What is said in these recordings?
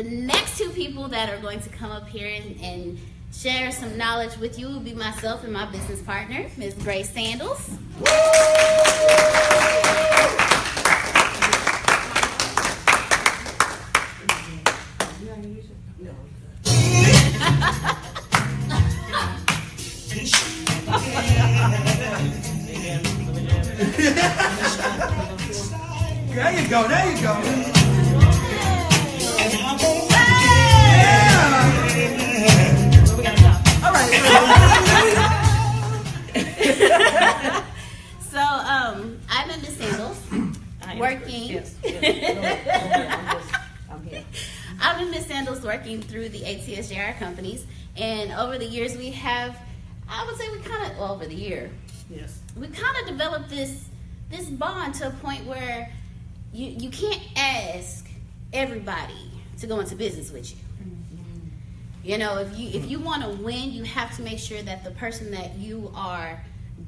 the next two people that are going to come up here and share some knowledge with you will be myself and my business partner, Ms. Grace Sandals. There you go, there you go. All right. So, I'm in Miss Sandals, working. Yes. I'm here. I'm in Miss Sandals working through the ATSJR companies, and over the years we have, I would say over the year, Yes. we kind of developed this bond to a point where you can't ask everybody to go into business with you. You know, if you want to win, you have to make sure that the person that you are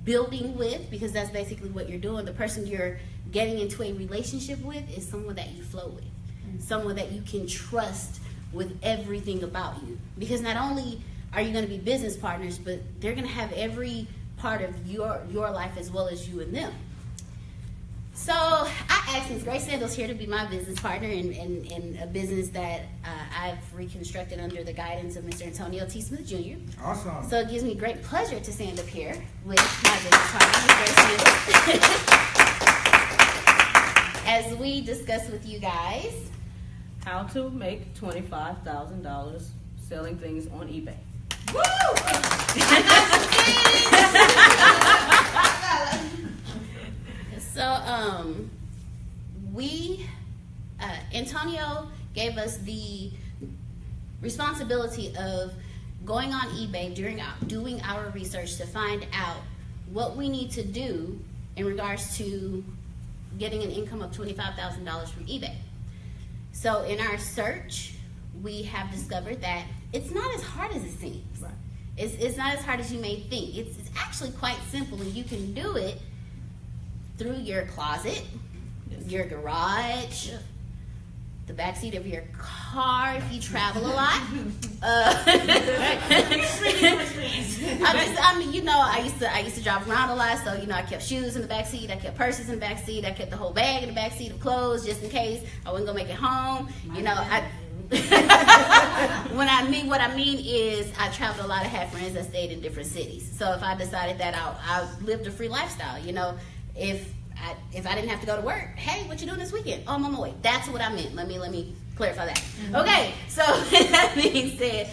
building with, because that's basically what you're doing, the person you're getting into a relationship with is someone that you flow with, someone that you can trust with everything about you. Because not only are you going to be business partners, but they're going to have every part of your life as well as you and them. So I asked Ms. Grace Sandals here to be my business partner in a business that I've reconstructed under the guidance of Mr. Antonio T. Smith Jr. Awesome. So it gives me great pleasure to stand up here with my business partner, Ms. Grace Sandals, as we discuss with you guys How to make $25,000 selling things on eBay. Woo! So, Antonio gave us the responsibility of going on eBay doing our research to find out what we need to do in regards to getting an income of $25,000 from eBay. So in our search, we have discovered that it's not as hard as it seems. Right. It's not as hard as you may think. It's actually quite simple, and you can do it through your closet, your garage, the backseat of your car if you travel a lot. I used to drive around a lot, so I kept shoes in the backseat, I kept purses in the backseat, I kept the whole bag in the backseat of clothes just in case I wasn't gonna make it home. What I mean is I traveled a lot. I had friends that stayed in different cities. So if I decided that I lived a free lifestyle, if I didn't have to go to work, hey, what you doing this weekend? Oh, I'm on my way. That's what I meant. Let me clarify that. Mm-hmm. Okay, so that being said,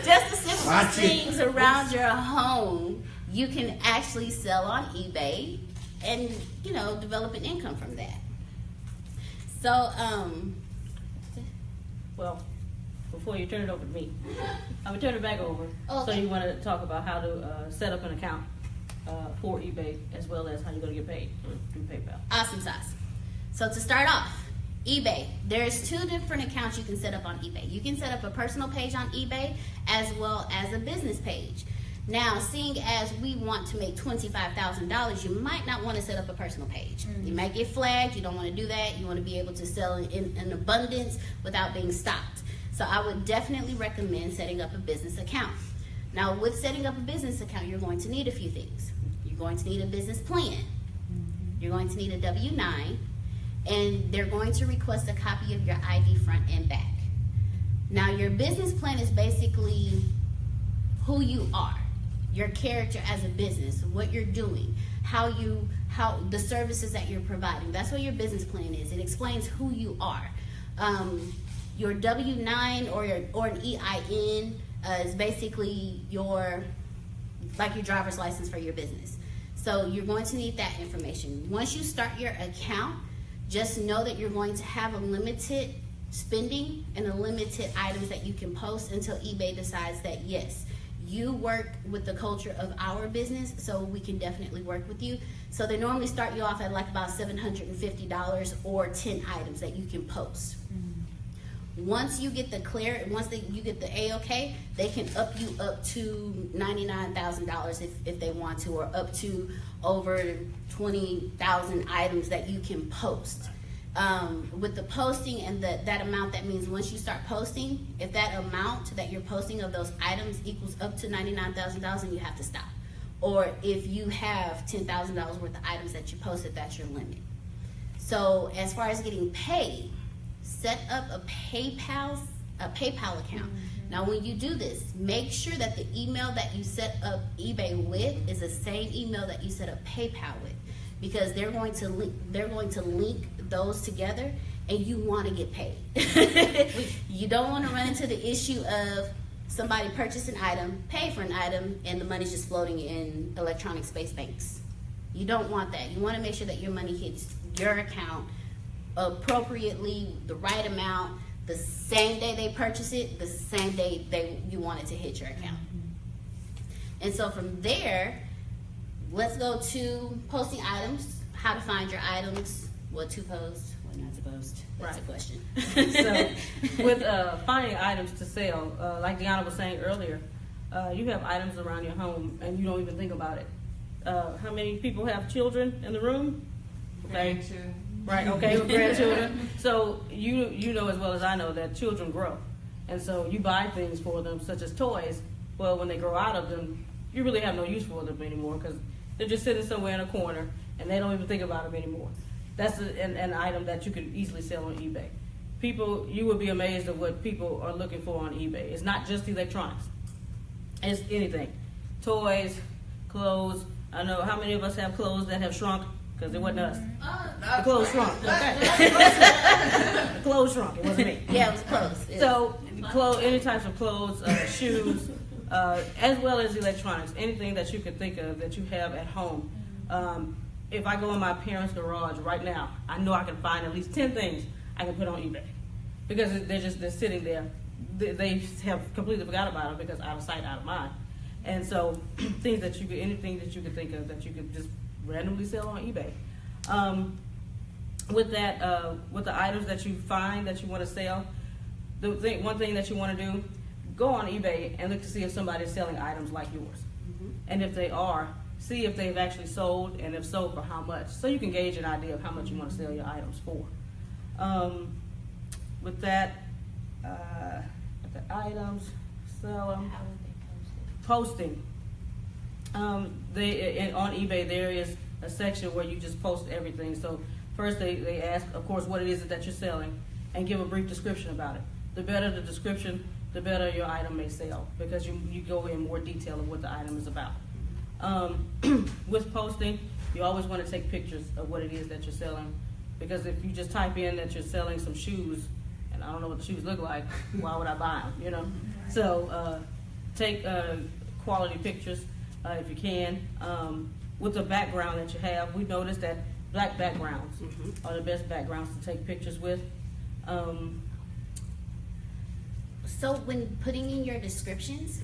just the simplest things around your home, you can actually sell on eBay and develop an income from that. So, Well, before you turn it over to me, I'm going to turn it back over. Okay. So you want to talk about how to set up an account for eBay, as well as how you're going to get paid through PayPal. Awesome sauce. So to start off, eBay. There's two different accounts you can set up on eBay. You can set up a personal page on eBay as well as a business page. Now, seeing as we want to make $25,000, you might not want to set up a personal page. Mm-hmm. You might get flagged. You don't want to do that. You want to be able to sell in abundance without being stopped. So I would definitely recommend setting up a business account. Now, with setting up a business account, you're going to need a few things. You're going to need a business plan. Mm-hmm. You're going to need a W-9. And they're going to request a copy of your ID front and back. Now, your business plan is basically who you are. Your character as a business, what you're doing, how the services that you're providing. That's what your business plan is. It explains who you are. Your W-9 or an EIN is basically your driver's license for your business. So you're going to need that information. Once you start your account, just know that you're going to have a limited spending and a limited items that you can post until eBay decides that yes, you work with the culture of our business, so we can definitely work with you. So they normally start you off at about $750 or 10 items that you can post. Mm-hmm. Once you get you get the A-OK, they can up you up to $99,000 if they want to, or up to over 20,000 items that you can post. with the posting and that amount, that means once you start posting, if that amount that you're posting of those items equals up to $99,000, then you have to stop. Or if you have $10,000 worth of items that you posted, that's your limit. So as far as getting paid, set up a PayPal account. Now when you do this, make sure that the email that you set up eBay with is the same email that you set up PayPal with, because they're going to link those together, and you want to get paid. You don't want to run into the issue of somebody purchase an item, pay for an item, and the money's just floating in electronic space banks. You don't want that. You want to make sure that your money hits your account appropriately, the right amount, the same day they purchase it, the same day you want it to hit your account. And so from there, let's go to posting items, how to find your items, what to post, what not to post. That's a question. So with finding items to sell, like Deaunna was saying earlier, you have items around your home and you don't even think about it. How many people have children in the room? Okay. Right, okay, with grandchildren. So you know as well as I know that children grow. And so you buy things for them, such as toys. Well, when they grow out of them, you really have no use for them anymore, because they're just sitting somewhere in a corner and they don't even think about them anymore. That's an item that you could easily sell on eBay. People, you would be amazed at what people are looking for on eBay. It's not just electronics. It's anything. Toys, clothes. I know how many of us have clothes that have shrunk, because it wasn't us. The clothes shrunk. Okay. The clothes shrunk. It wasn't me. Yeah, it was clothes. So, any types of clothes, shoes, as well as electronics, anything that you could think of that you have at home. If I go in my parents' garage right now, I know I can find at least 10 things I can put on eBay, because they're sitting there. They have completely forgot about them, because out of sight, out of mind. And so, anything that you could think of that you could just randomly sell on eBay. With the items that you find that you want to sell, one thing that you want to do, go on eBay and look to see if somebody's selling items like yours. And if they are, see if they've actually sold, and if so, for how much, so you can gauge an idea of how much you want to sell your items for. With that, the items, sell them. How would they Posting. On eBay there is a section where you just post everything. So first they ask, of course, what it is that you're selling, and give a brief description about it. The better the description, the better your item may sell, because you go in more detail of what the item is about. With posting, you always want to take pictures of what it is that you're selling, because if you just type in that you're selling some shoes, and I don't know what the shoes look like, why would I buy them, you know? So take quality pictures if you can. With the background that you have, we noticed that black backgrounds are the best backgrounds to take pictures with. So when putting in your descriptions,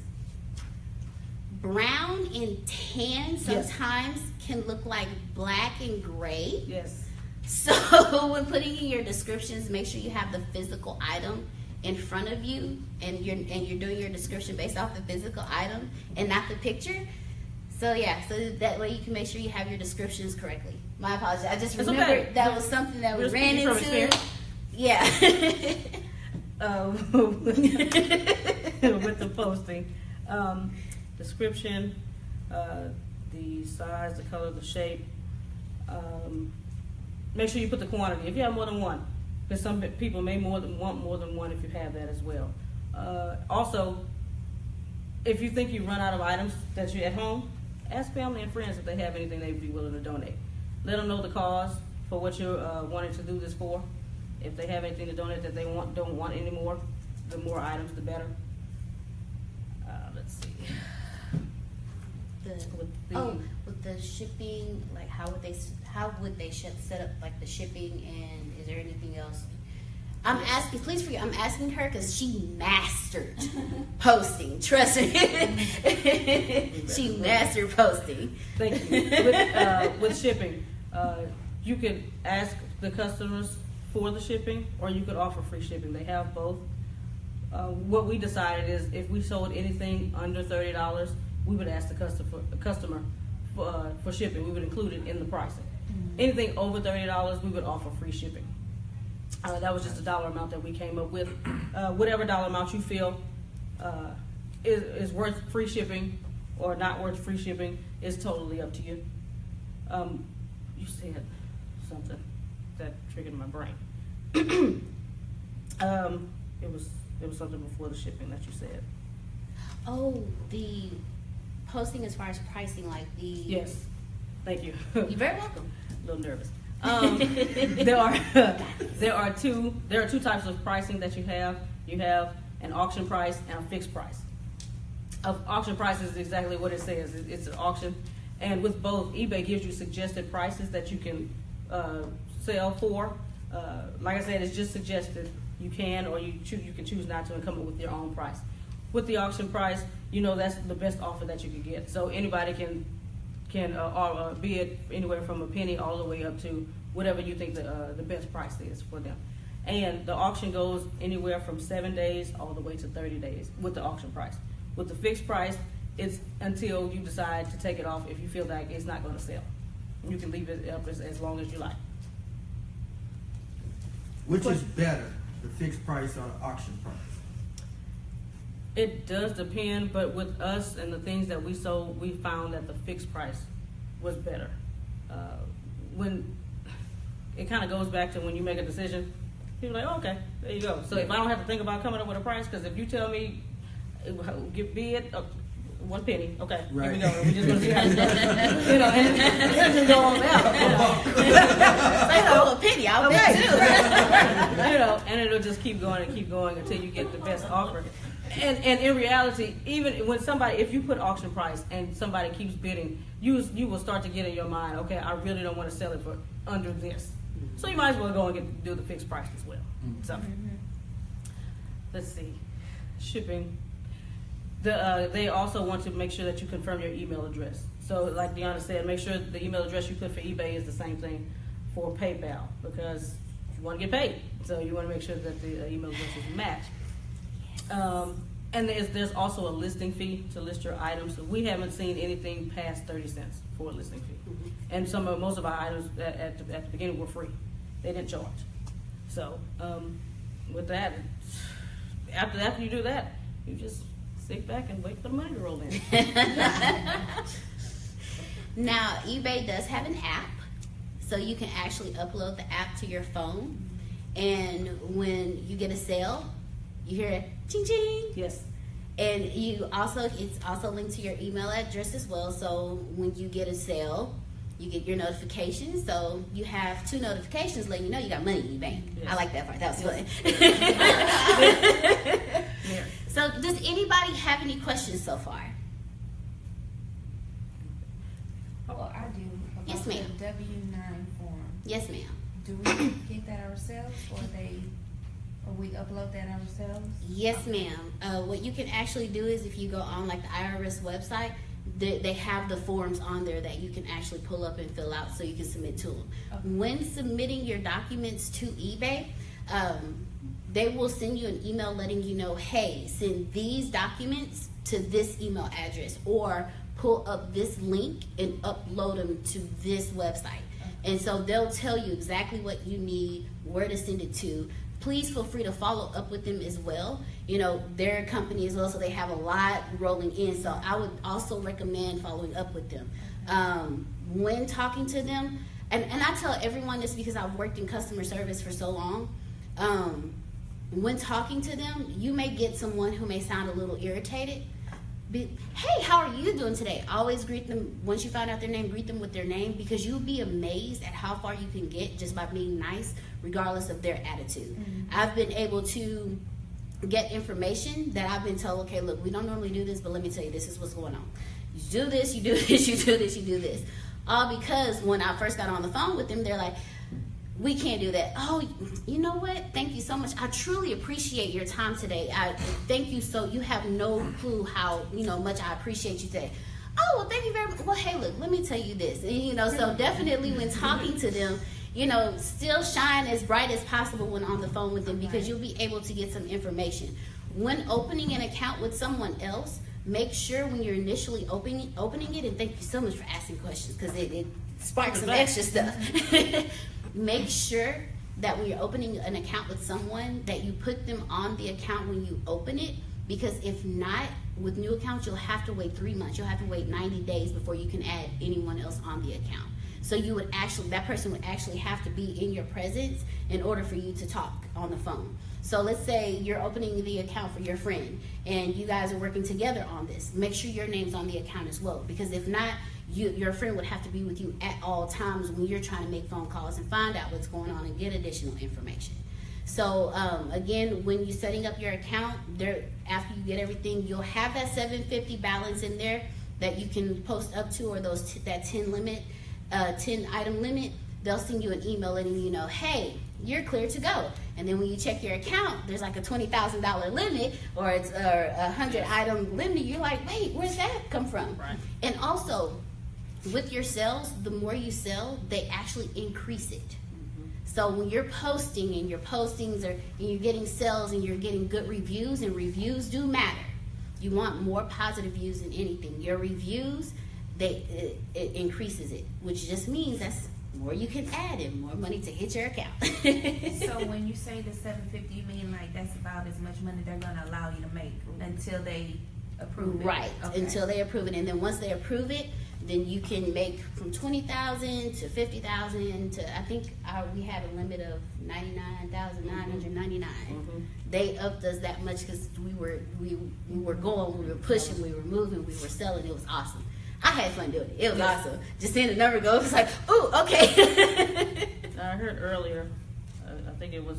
brown and tan sometimes can look like black and gray. Yes. So when putting in your descriptions, make sure you have the physical item in front of you, and you're doing your description based off the physical item and not the picture. So so that way you can make sure you have your descriptions correctly. My apologies. I just remembered that was something that we ran into. Yeah. With the posting, description, the size, the color, the shape. Make sure you put the quantity. If you have more than one, because some people may want more than one if you have that as well. Also, if you think you run out of items that you're at home, ask family and friends if they have anything they'd be willing to donate. Let them know the cause for what you're wanting to do this for. If they have anything to donate that they don't want anymore, the more items, the better. Let's see. With the shipping, like how would they set up like the shipping, and is there anything else? I'm asking her because she mastered posting. Trust me, she mastered posting. Thank you. With shipping, you could ask the customers for the shipping, or you could offer free shipping. They have both. What we decided is, if we sold anything under $30, we would ask the customer for shipping. We would include it in the pricing. Anything over $30, we would offer free shipping. That was just a dollar amount that we came up with. Whatever dollar amount you feel is worth free shipping or not worth free shipping is totally up to you. You said something that triggered my brain. It was something before the shipping that you said. Oh, the posting as far as pricing, like the... Yes, thank you. You're very welcome. A little nervous. There are two types of pricing that you have. You have an auction price and a fixed price. Auction price is exactly what it says. It's an auction, and with both, eBay gives you suggested prices that you can sell for. Like I said, it's just suggested. You can or you can choose not to and come up with your own price. With the auction price, that's the best offer that you can get. So anybody can be it anywhere from a penny all the way up to whatever you think the best price is for them. And the auction goes anywhere from 7 days all the way to 30 days with the auction price. With the fixed price, it's until you decide to take it off if you feel like it's not going to sell. You can leave it up as long as you like. Which is better, the fixed price or the auction price? It does depend, but with us and the things that we sold, we found that the fixed price was better. When it kind of goes back to when you make a decision, people are like, oh, okay, there you go. So if I don't have to think about coming up with a price, because if you tell me, be it 1 penny, okay, right. Here we go. We're just going to see how this goes. And it just go on down. A penny, I'll bet too. And it'll just keep going until you get the best offer. And in reality, even when if you put auction price and somebody keeps bidding, you will start to get in your mind, okay, I really don't want to sell it for under this. So you might as well go and do the fixed price as well. So let's see, shipping. They also want to make sure that you confirm your email address. So like Deaunna said, make sure the email address you put for eBay is the same thing for PayPal, because you want to get paid. So you want to make sure that the email addresses match. And there's also a listing fee to list your items. So we haven't seen anything past 30 cents for a listing fee. And most of our items at the beginning were free. They didn't charge. So with that, after you do that, you just sit back and wait for the money to roll in. Now, eBay does have an app, so you can actually upload the app to your phone, and when you get a sale, you hear it, ching ching. Yes. And it's also linked to your email address as well, so when you get a sale, you get your notifications. So you have 2 notifications letting you know you got money in your bank. Yes. I like that part. That was fun. Yeah. So does anybody have any questions so far? Well, I do. About Yes, ma'am. The W-9 form. Yes, ma'am. Do we get that ourselves, or we upload that ourselves? Yes, ma'am. What you can actually do is if you go on like the IRS website, they have the forms on there that you can actually pull up and fill out so you can submit to them. Okay. When submitting your documents to eBay, they will send you an email letting you know, hey, send these documents to this email address, or pull up this link and upload them to this website. And so they'll tell you exactly what you need, where to send it to. Please feel free to follow up with them as well. They're a company as well, so they have a lot rolling in. So I would also recommend following up with them. When talking to them, and I tell everyone this because I've worked in customer service for so long, when talking to them, you may get someone who may sound a little irritated. Hey, how are you doing today? Always greet them, once you find out their name, greet them with their name, because you'll be amazed at how far you can get just by being nice, regardless of their attitude. I've been able to get information that I've been told, okay, look, we don't normally do this, but let me tell you, this is what's going on. You do this, you do this, you do this, you do this. All because when I first got on the phone with them, they're like, we can't do that. Oh, you know what? Thank you so much. I truly appreciate your time today. I thank you. So you have no clue how much I appreciate you today. Oh, well, thank you very much. Well, hey, look, let me tell you this. And, so definitely when talking to them, still shine as bright as possible when on the phone with them, because you'll be able to get some information. When opening an account with someone else, make sure when you're initially opening it, and thank you so much for asking questions, because it sparks some extra stuff. Make sure that when you're opening an account with someone, that you put them on the account when you open it, because if not, with new accounts, you'll have to wait 3 months. You'll have to wait 90 days before you can add anyone else on the account. So you would actually, that person would actually have to be in your presence in order for you to talk on the phone. So let's say you're opening the account for your friend and you guys are working together on this. Make sure your name's on the account as well, because if not, your friend would have to be with you at all times when you're trying to make phone calls and find out what's going on and get additional information. So again, when you're setting up your account, there, after you get everything, you'll have that $750 balance in there that you can post up to, or those that 10 item limit. They'll send you an email letting you know, hey, you're clear to go. And then when you check your account, there's like a $20,000 limit, or it's a 100 item limit. You're like, wait, where's that come from? Right. And also, with your sales, the more you sell, they actually increase it. So when you're posting and your postings and you're getting sales and you're getting good reviews, and reviews do matter. You want more positive views than anything. Your reviews, it increases it, which just means that's more you can add and more money to hit your account. So when you say the $750, you mean like that's about as much money they're gonna allow you to make until they approve it? Right, Okay. until they approve it. And then once they approve it, then you can make from $20,000 to $50,000 to, I think we had a limit of $99,999. They upped us that much because we were going, we were pushing, we were moving, we were selling. It was awesome. I had fun doing it. It was awesome. Just seeing the number go, it was like, ooh, okay. I heard earlier, I think it was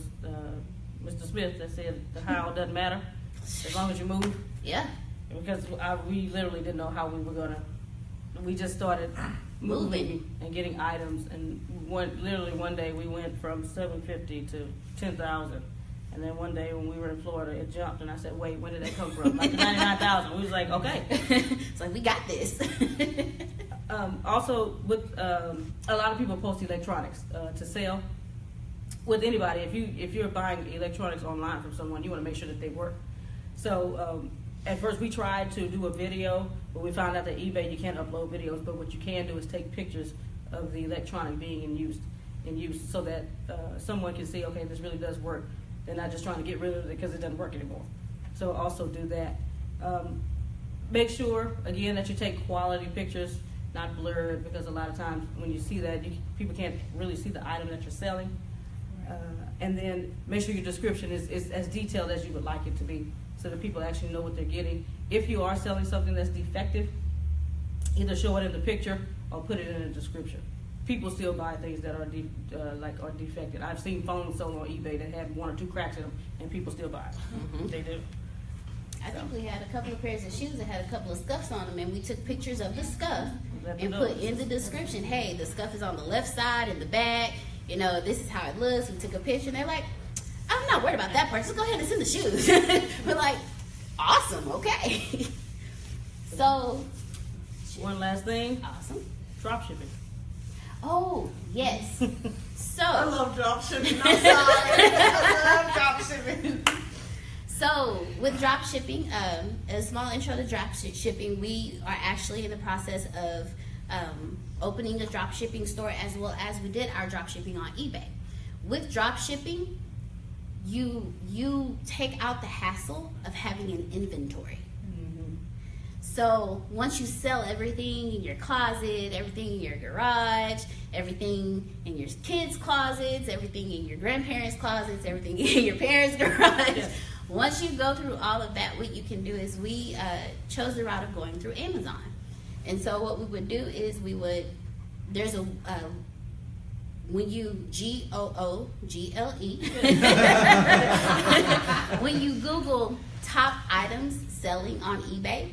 Mr. Smith that said the how doesn't matter as long as you move. Yeah. Because we literally didn't know how we were gonna. We just started moving and getting items, and literally one day we went from $750 to $10,000, and then one day when we were in Florida, it jumped, and I said, "Wait, when did that come from?" Like $99,000. We was like, "Okay." It's like, we got this. Also, with a lot of people post electronics to sell. With anybody, if you're buying electronics online from someone, you want to make sure that they work. So at first we tried to do a video, but we found out that eBay you can't upload videos. But what you can do is take pictures of the electronic being in use, so that someone can see, okay, this really does work. They're not just trying to get rid of it because it doesn't work anymore. So also do that. Make sure again that you take quality pictures, not blurred, because a lot of times when you see that, people can't really see the item that you're selling. And then make sure your description is as detailed as you would like it to be, so that people actually know what they're getting. If you are selling something that's defective, either show it in the picture or put it in the description. People still buy things that are defective. I've seen phones sold on eBay that had 1 or 2 cracks in them, and people still buy it. Mm-hmm. They do. I think we had a couple of pairs of shoes that had a couple of scuffs on them, and we took pictures of the scuff and put in the description, hey, the scuff is on the left side in the back. You know, this is how it looks. We took a picture, and they're like, I'm not worried about that part. Just go ahead and send the shoes. We're like, awesome, okay. So, One last thing, awesome. drop shipping. Oh, yes. So, I love drop shipping. I'm sorry. I love drop shipping. So with drop shipping, a small intro to drop shipping, we are actually in the process of opening a drop shipping store, as well as we did our drop shipping on eBay. With drop shipping, you take out the hassle of having an inventory. So once you sell everything in your closet, everything in your garage, everything in your kids' closets, everything in your grandparents' closets, everything in your parents' garage, Yes. Once you go through all of that, what you can do is we chose the route of going through Amazon. And so what we would do is there's a, when you Google, when you Google top items selling on eBay,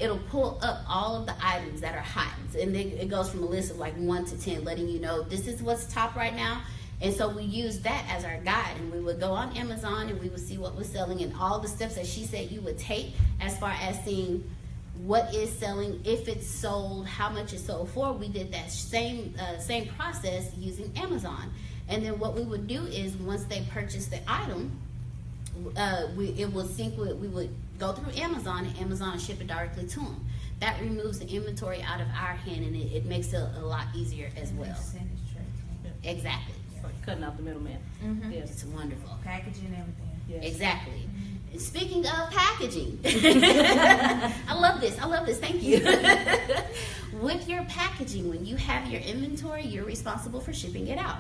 it'll pull up all of the items that are hot. And then it goes from a list of like 1 to 10, letting you know this is what's top right now. And so we use that as our guide, and we would go on Amazon and we would see what was selling and all the steps that she said you would take as far as seeing what is selling, if it's sold, how much it's sold for. We did that same process using Amazon. And then what we would do is once they purchase the item, it will sync with, we would go through Amazon, and Amazon ship it directly to them. That removes the inventory out of our hand, and it makes it a lot easier as well. Percentage trade. Exactly. cutting out the middleman. Mhm. Yes. It's wonderful. Packaging and everything. Yes. Exactly. And speaking of packaging, I love this. Thank you. With your packaging, when you have your inventory, you're responsible for shipping it out.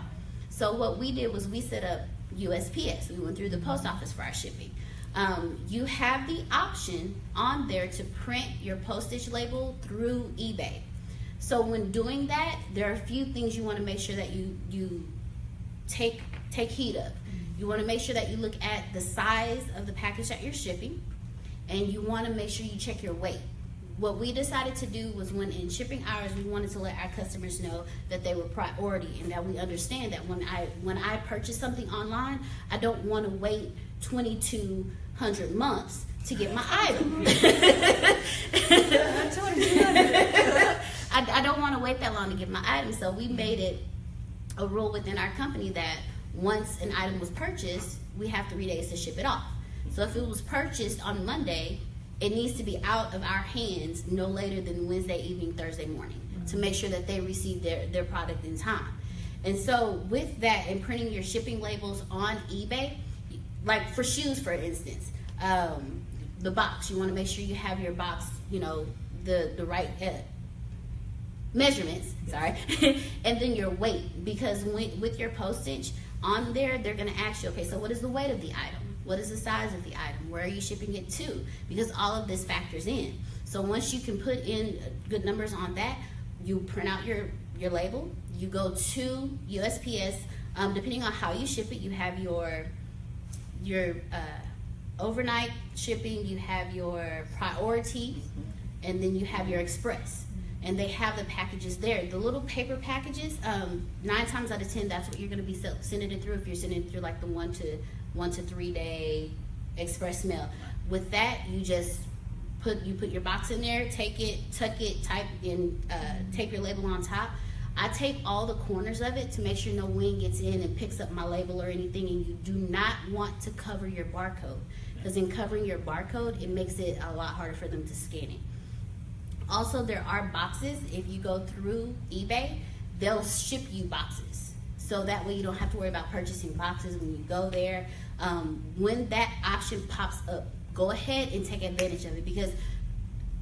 So what we did was we set up USPS. We went through the post office for our shipping. You have the option on there to print your postage label through eBay. So when doing that, there are a few things you want to make sure that you take heed of. You want to make sure that you look at the size of the package that you're shipping, and you want to make sure you check your weight. What we decided to do was, when in shipping hours, we wanted to let our customers know that they were priority, and that we understand that when I purchase something online, I don't want to wait 2,200 months to get my item. I don't want to wait that long to get my item, so we made it a rule within our company that once an item was purchased, we have 3 days to ship it off. So if it was purchased on Monday, it needs to be out of our hands no later than Wednesday evening, Thursday morning, to make sure that they receive their product in time. And so with that, and printing your shipping labels on eBay, like for shoes, for instance, the box, you want to make sure you have your box, the right measurements, sorry, and then your weight, because with your postage on there, they're going to ask you, okay, so what is the weight of the item? What is the size of the item? Where are you shipping it to? Because all of this factors in. So once you can put in good numbers on that, you print out your label, you go to USPS, depending on how you ship it, you have your overnight shipping, you have your priority, and then you have your express. And they have the packages there. The little paper packages, 9 times out of 10, that's what you're going to be sending it through if you're sending it through like the 1 to 3 day express mail. With that, you just put your box in there, take it, tuck it, type in, tape your label on top. I tape all the corners of it to make sure no wind gets in and picks up my label or anything. And you do not want to cover your barcode, because in covering your barcode, it makes it a lot harder for them to scan it. Also, there are boxes. If you go through eBay, they'll ship you boxes. So that way you don't have to worry about purchasing boxes when you go there. When that option pops up, go ahead and take advantage of it, because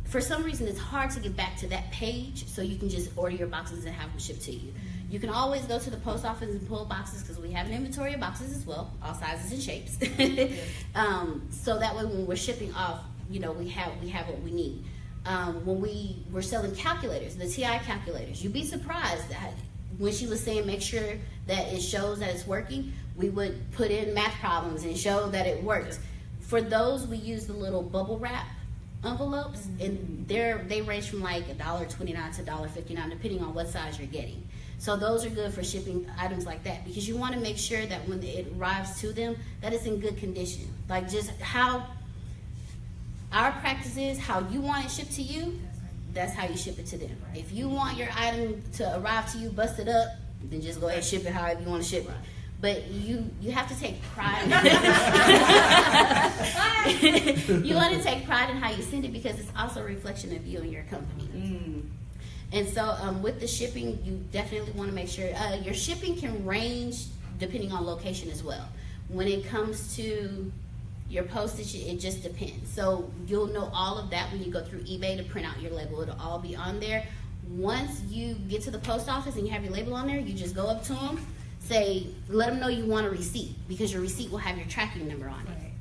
for some reason it's hard to get back to that page so you can just order your boxes and have them shipped to you. You can always go to the post office and pull boxes, because we have an inventory of boxes as well, all sizes and shapes. So that way when we're shipping off, we have what we need. When we were selling calculators, the TI calculators, you'd be surprised that when she was saying make sure that it shows that it's working, we would put in math problems and show that it works. For those, we use the little bubble wrap envelopes, and they range from like $1.29 to $1.59 depending on what size you're getting. So those are good for shipping items like that, because you want to make sure that when it arrives to them, that it's in good condition. Like just how our practice is, how you want it shipped to you, that's how you ship it to them. If you want your item to arrive to you busted up, then just go ahead and ship it however you want to ship it. But you have to take pride. You want to take pride in how you send it, because it's also a reflection of you and your company. And so with the shipping, you definitely want to make sure your shipping can range depending on location as well. When it comes to your postage, it just depends. So you'll know all of that when you go through eBay to print out your label. It'll all be on there. Once you get to the post office and you have your label on there, you just go up to them, let them know you want a receipt, because your receipt will have your tracking number on it. Right.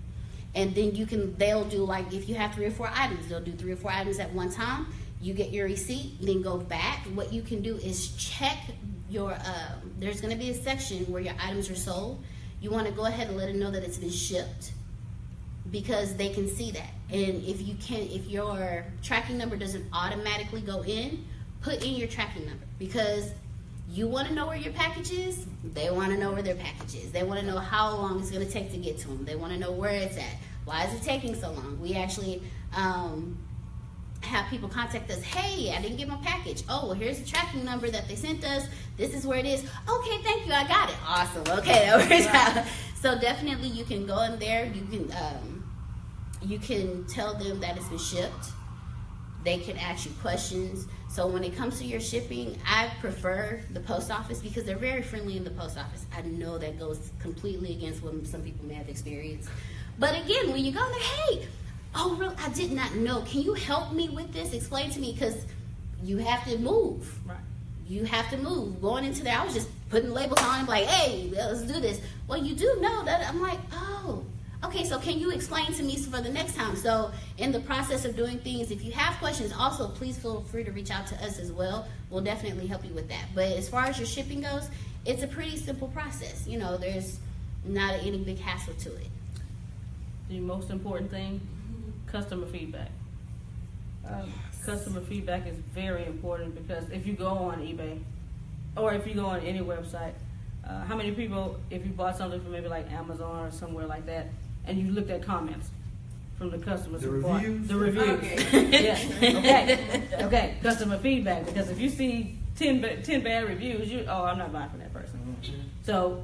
And then they'll do, like, if you have 3 or 4 items, they'll do 3 or 4 items at one time. You get your receipt, then go back. What you can do is check your, there's going to be a section where your items are sold. You want to go ahead and let them know that it's been shipped, because they can see that. And if your tracking number doesn't automatically go in, put in your tracking number, because you want to know where your package is. They want to know where their package is. They want to know how long it's going to take to get to them. They want to know where it's at. Why is it taking so long? We actually have people contact us. Hey, I didn't get my package. Oh, well, here's the tracking number that they sent us. This is where it is. Okay, thank you. I got it. Awesome. Okay, that works out. So definitely you can go in there. You can tell them that it's been shipped. They can ask you questions. So when it comes to your shipping, I prefer the post office because they're very friendly in the post office. I know that goes completely against what some people may have experienced. But again, when you go there, hey, oh, really, I did not know. Can you help me with this? Explain to me, because you have to move. Right. You have to move. Going into there, I was just putting labels on and like, hey, let's do this. Well, you do know that. I'm like, oh, okay, so can you explain to me for the next time? So in the process of doing things, if you have questions, also please feel free to reach out to us as well. We'll definitely help you with that. But as far as your shipping goes, it's a pretty simple process. You know, there's not any big hassle to it. The most important thing, customer feedback. Customer feedback is very important because if you go on eBay or if you go on any website, how many people, if you bought something from maybe like Amazon or somewhere like that, and you looked at comments from the customers The who bought reviews? the reviews? Okay. Yeah. Okay. Customer feedback, because if you see 10 bad reviews, I'm not buying from that person. So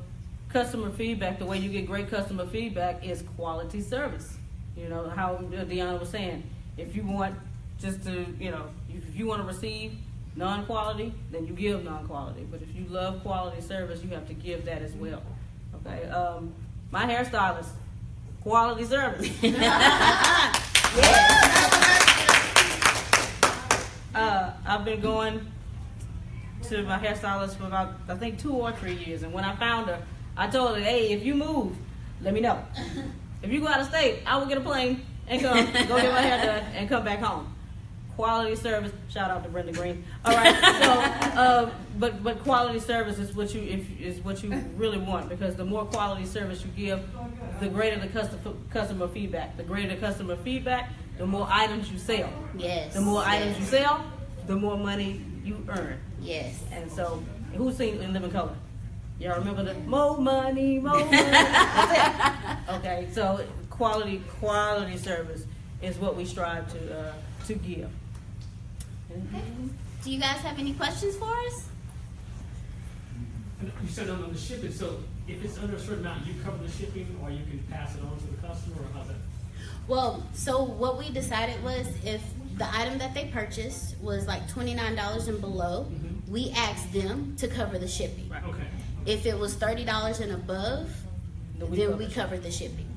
customer feedback, the way you get great customer feedback is quality service. You know, how Deaunna was saying, if you want just to, if you want to receive non-quality, then you give non-quality. But if you love quality service, you have to give that as well. Okay. My hairstylist, quality service. I've been going to my hairstylist for about, I think, 2 or 3 years. And when I found her, I told her, hey, if you move, let me know. If you go out of state, I will get a plane and go get my hair done and come back home. Quality service. Shout out to Brenda Green. All right. So, but quality service is what you really want, because the more quality service you give, the greater the customer feedback. The greater the customer feedback, the more items you sell. Yes. The more items you sell, the more money you earn. Yes. And so, who's seen In Living Color? Y'all remember the more money, more money? That's it. Okay, so quality service is what we strive to give. Okay. Do you guys have any questions for us? You said on the shipping, so if it's under a certain amount, you cover the shipping, or you can pass it on to the customer, or how's that? Well, so what we decided was if the item that they purchased was like $29 and below, we asked them to cover the shipping. Right. Okay. If it was $30 and above, then we covered the shipping.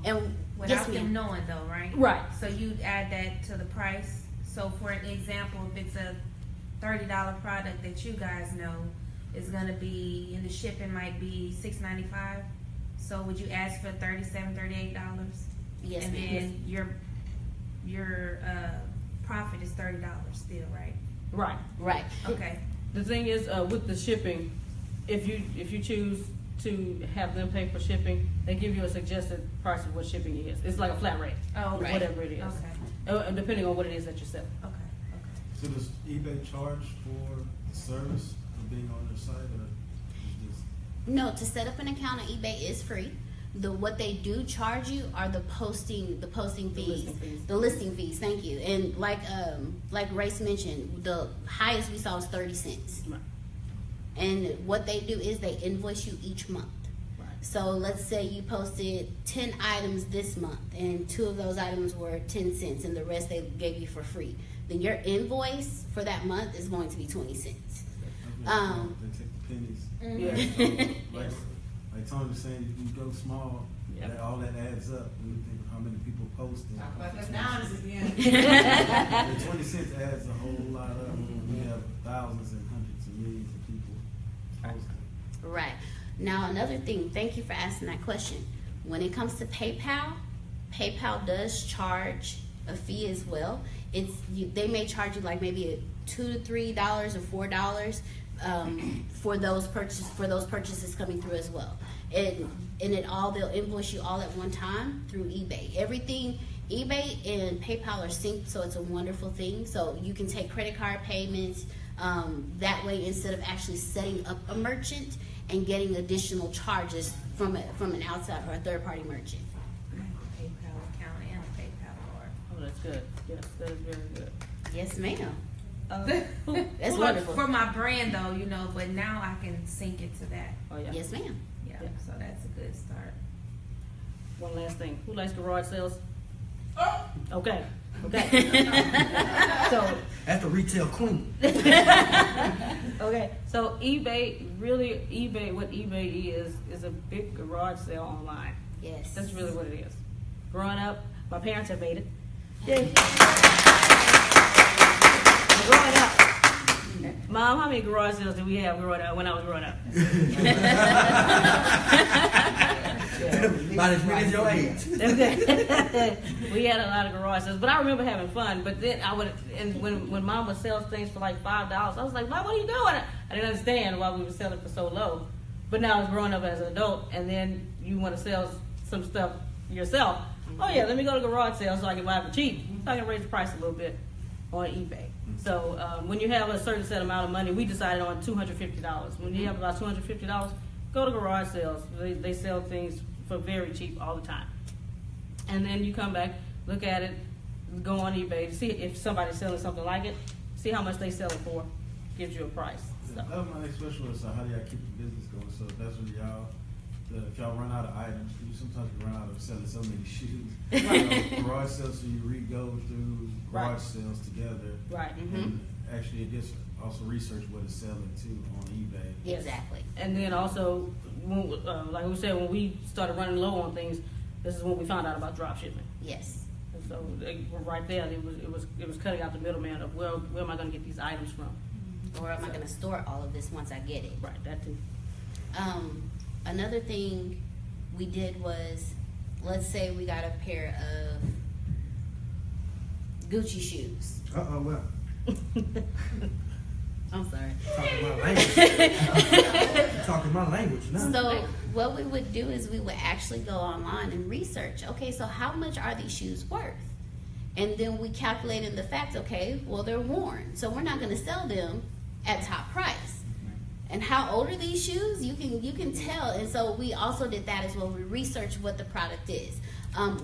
And Without yes, them ma'am. knowing though, right? Right. So you'd add that to the price. So for an example, if it's a $30 product that you guys know is gonna be, and the shipping might be $6.95. So would you ask for $37, $38? Yes, And ma'am. then your profit is $30 still, right? Right. Right. Okay. The thing is, with the shipping, if you choose to have them pay for shipping, they give you a suggested price of what shipping is. It's like a flat rate, Oh, Right. whatever it is, depending on what it is that you sell. Okay. So does eBay charge for the service of being on their site, or is this? No, to set up an account on eBay is free. What they do charge you are the posting fees, listing fees. the listing fees. Thank you. And like Grace mentioned, the highest we saw was 30 cents. Right. And what they do is they invoice you each month. Right. So let's say you posted 10 items this month, and 2 of those items were 10 cents, and the rest they gave you for free. Then your invoice for that month is going to be 20 cents. They take the pennies. Mhm. Like Tony was saying, you go small, Yep. all that adds up. When you think of how many people posting. Talk about the dollars again. The 20 cents adds a whole lot up. We have thousands and hundreds of millions of people posting. Right. Now, another thing, thank you for asking that question. When it comes to PayPal, PayPal does charge a fee as well. They may charge you like maybe $2 to $3 or $4 for those purchases coming through as well. They'll invoice you all at one time through eBay. Everything, eBay and PayPal are synced, so it's a wonderful thing. So you can take credit card payments that way instead of actually setting up a merchant and getting additional charges from an outside or a third party merchant. PayPal account and a PayPal card. Oh, that's good. Yes, that is very good. Yes, ma'am. Who- That's who wonderful. For my brand though, but now I can sync it to that. Oh yeah. Yes, ma'am. Yeah, Yeah. so that's a good start. One last thing. Who likes garage sales? Oh, Okay. Okay. So That's the retail queen. okay, so eBay, what eBay is a big garage sale online. Yes. That's really what it is. Growing up, my parents have made it. Yay. Growing up, Mom, how many garage sales did we have growing up when I was growing up? About as many as your age. We had a lot of garage sales, but I remember having fun. But then when Mom would sell things for like $5, I was like, Mom, what are you doing? I didn't understand why we were selling for so low. But now I was growing up as an adult, and then you want to sell some stuff yourself. Oh yeah, let me go to garage sale so I can buy it for cheap. So I can raise the price a little bit on eBay. So when you have a certain set amount of money, we decided on $250. When you have about $250, go to garage sales. They sell things for very cheap all the time. And then you come back, look at it, go on eBay to see if somebody's selling something like it, see how much they sell it for, gives you a price. So. That was my next question was, how do y'all keep the business going? So if that's when if y'all run out of items, you sometimes run out of selling so many shoes. Garage sales, so you go through garage sales together. Right. And actually, it gets also research what it's selling too on eBay. Exactly. And then also, like we said, when we started running low on things, this is when we found out about drop shipping. Yes. And so right there, it was cutting out the middleman of where am I going to get these items from? Or am I going to store all of this once I get it? Right. That too. Another thing we did was, let's say we got a pair of Gucci shoes. Well, I'm sorry. talking my language. Talking my language now. So what we would do is we would actually go online and research, okay, so how much are these shoes worth? And then we calculated the fact, okay, well, they're worn, so we're not going to sell them at top price. And how old are these shoes? You can tell. And so we also did that as well. We researched what the product is.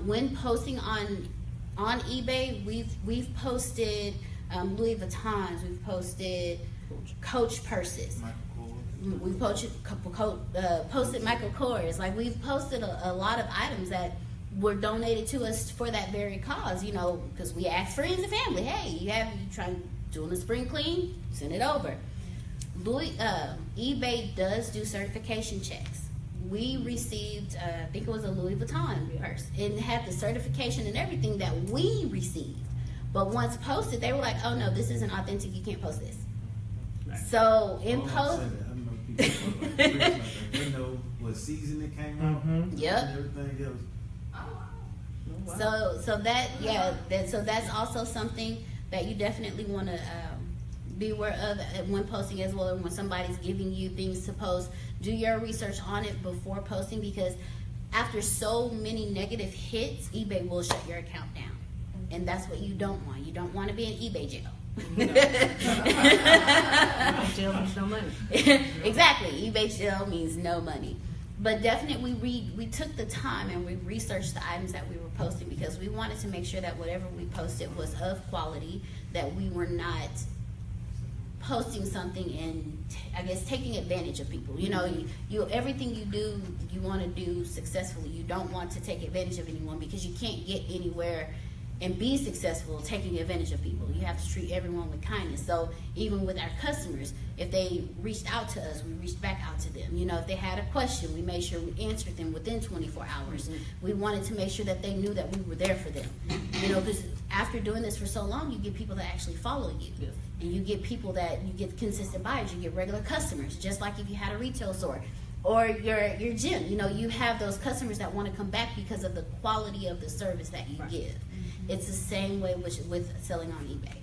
When posting on eBay, we've posted Louis Vuittons, we've posted Coach purses, we've posted Michael Kors. Like, we've posted a lot of items that were donated to us for that very cause. You know, because we asked friends and family, hey, you trying doing a spring clean? Send it over. eBay does do certification checks. We received, I think it was a Louis Vuitton purse, and had the certification and everything that we received. But once posted, they were like, "Oh no, this isn't authentic. You can't post this." Right. So in post, I know people like they know what season it came out. Yep. And everything else. So that's also something that you definitely want to be aware of when posting as well. And when somebody's giving you things to post, do your research on it before posting, because after so many negative hits, eBay will shut your account down, and that's what you don't want. You don't want to be in eBay jail. Jail means no money. Exactly. eBay jail means no money. But definitely we took the time and we researched the items that we were posting, because we wanted to make sure that whatever we posted was of quality, that we were not posting something and I guess taking advantage of people. You know, you everything you do, you want to do successfully. You don't want to take advantage of anyone, because you can't get anywhere and be successful taking advantage of people. You have to treat everyone with kindness. So even with our customers, if they reached out to us, we reached back out to them. You know, if they had a question, we made sure we answered them within 24 hours. We wanted to make sure that they knew that we were there for them. You know, because after doing this for so long, you get people that actually follow you. Yes. And you get people that, you get consistent buyers, you get regular customers, just like if you had a retail store or your gym. You know, you have those customers that want to come back because of the quality of the service that you give. It's the same way with selling on eBay.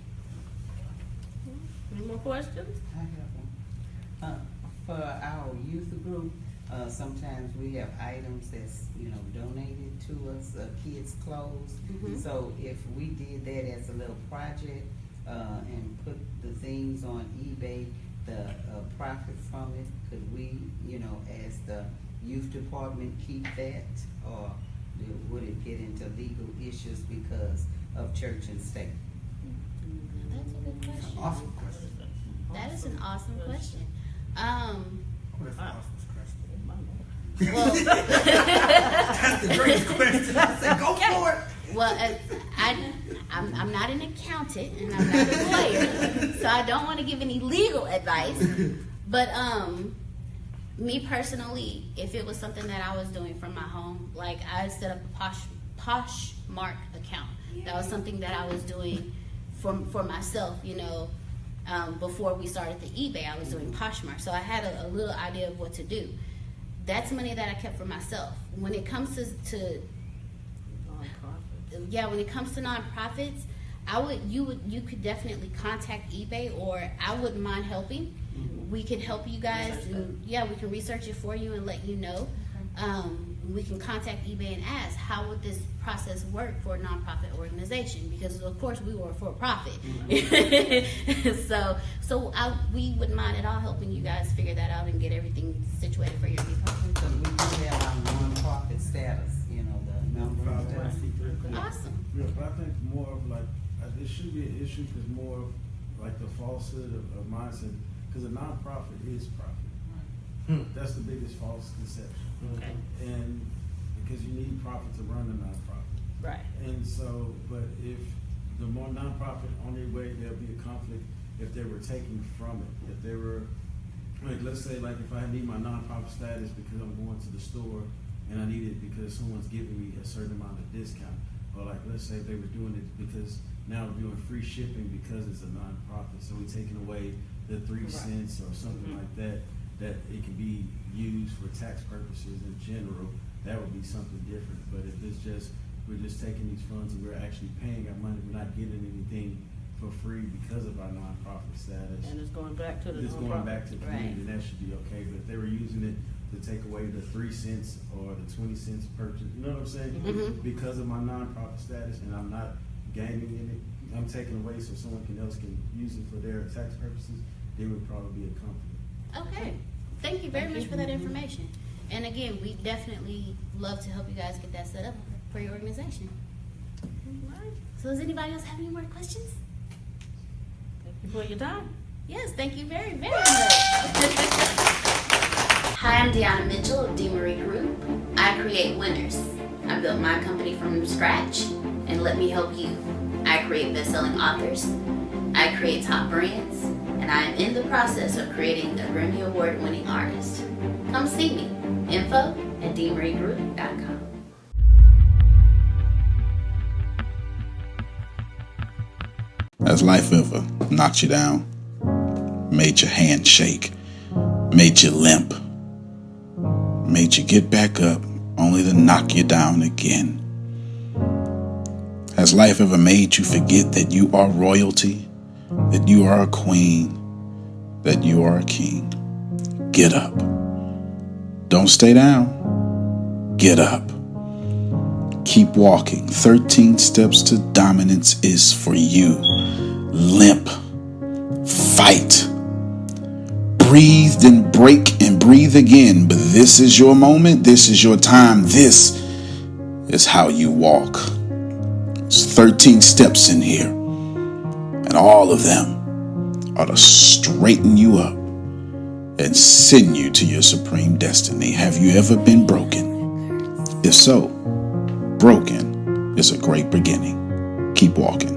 Any more questions? I have one. For our youth group, sometimes we have items that's, donated to us, kids' clothes. So if we did that as a little project and put the things on eBay, the profit from it, could we, as the youth department, keep that? Or would it get into legal issues because of church and state? That's a good question. Awesome question. That is an awesome question. What if I was Well, That's the greatest question. I said, go for it. well, I'm I'm not an accountant and I'm not a lawyer, so I don't want to give any legal advice. But me personally, if it was something that I was doing from my home, like I set up a Poshmark account. That was something that I was doing for myself, you know. Before we started the eBay, I was doing Poshmark, so I had a little idea of what to do. That's money that I kept for myself. When it comes to when it comes to nonprofits, you could definitely contact eBay, or I wouldn't mind helping. We could help you guys, and we can research it for you and let you know. We can contact eBay and ask, how would this process work for a nonprofit organization? Because of course we were for profit. So we wouldn't mind at all helping you guys figure that out and get everything situated for your nonprofit. Because we do have our nonprofit status, you know, the number of status. Awesome. Yeah, but I think more of like, it should be an issue because more of like the falsehood of mindset, because a nonprofit is profit. That's the biggest false conception. Okay. And because you need profit to run a nonprofit. Right. And so, but if the more nonprofit on their way, there'll be a conflict if they were taking from it. If they were, like, let's say, like, if I need my nonprofit status because I'm going to the store and I need it because someone's giving me a certain amount of discount, or like, let's say they were doing it because now we're doing free shipping because it's a nonprofit, so we're taking away the 3 cents or something like that it can be used for tax purposes in general, that would be something different. But if it's just, we're just taking these funds and we're actually paying our money, we're not getting anything for free because of our nonprofit status. And it's going back to the It's nonprofit. going back to the community, and that should be okay. But if they were using it to take away the 3 cents or the 20 cents purchase, you know what I'm saying? Because of my nonprofit status and I'm not gaining in it, I'm taking away so someone else can use it for their tax purposes, there would probably be a conflict. Okay. Thank you very much for that information. And again, we definitely love to help you guys get that set up for your organization. So does anybody else have any more questions? Thank you for your time. Yes, thank you very, very much. Hi, I'm Deanna Mitchell of DeMarie Group. I create winners. I built my company from scratch, and let me help you. I create best-selling authors. I create top brands, and I am in the process of creating a Grammy Award-winning artist. Come see me. info@DeMarieGroup.com. Has life ever knocked you down, made your hand shake, made you limp, made you get back up only to knock you down again? Has life ever made you forget that you are royalty, that you are a queen, that you are a king? Get up. Don't stay down. Get up. Keep walking. 13 steps to dominance is for you. Limp. Fight. Breathe, then break and breathe again. But this is your moment. This is your time. This is how you walk. There's 13 steps in here. And all of them are to straighten you up and send you to your supreme destiny. Have you ever been broken? If so, broken is a great beginning. Keep walking.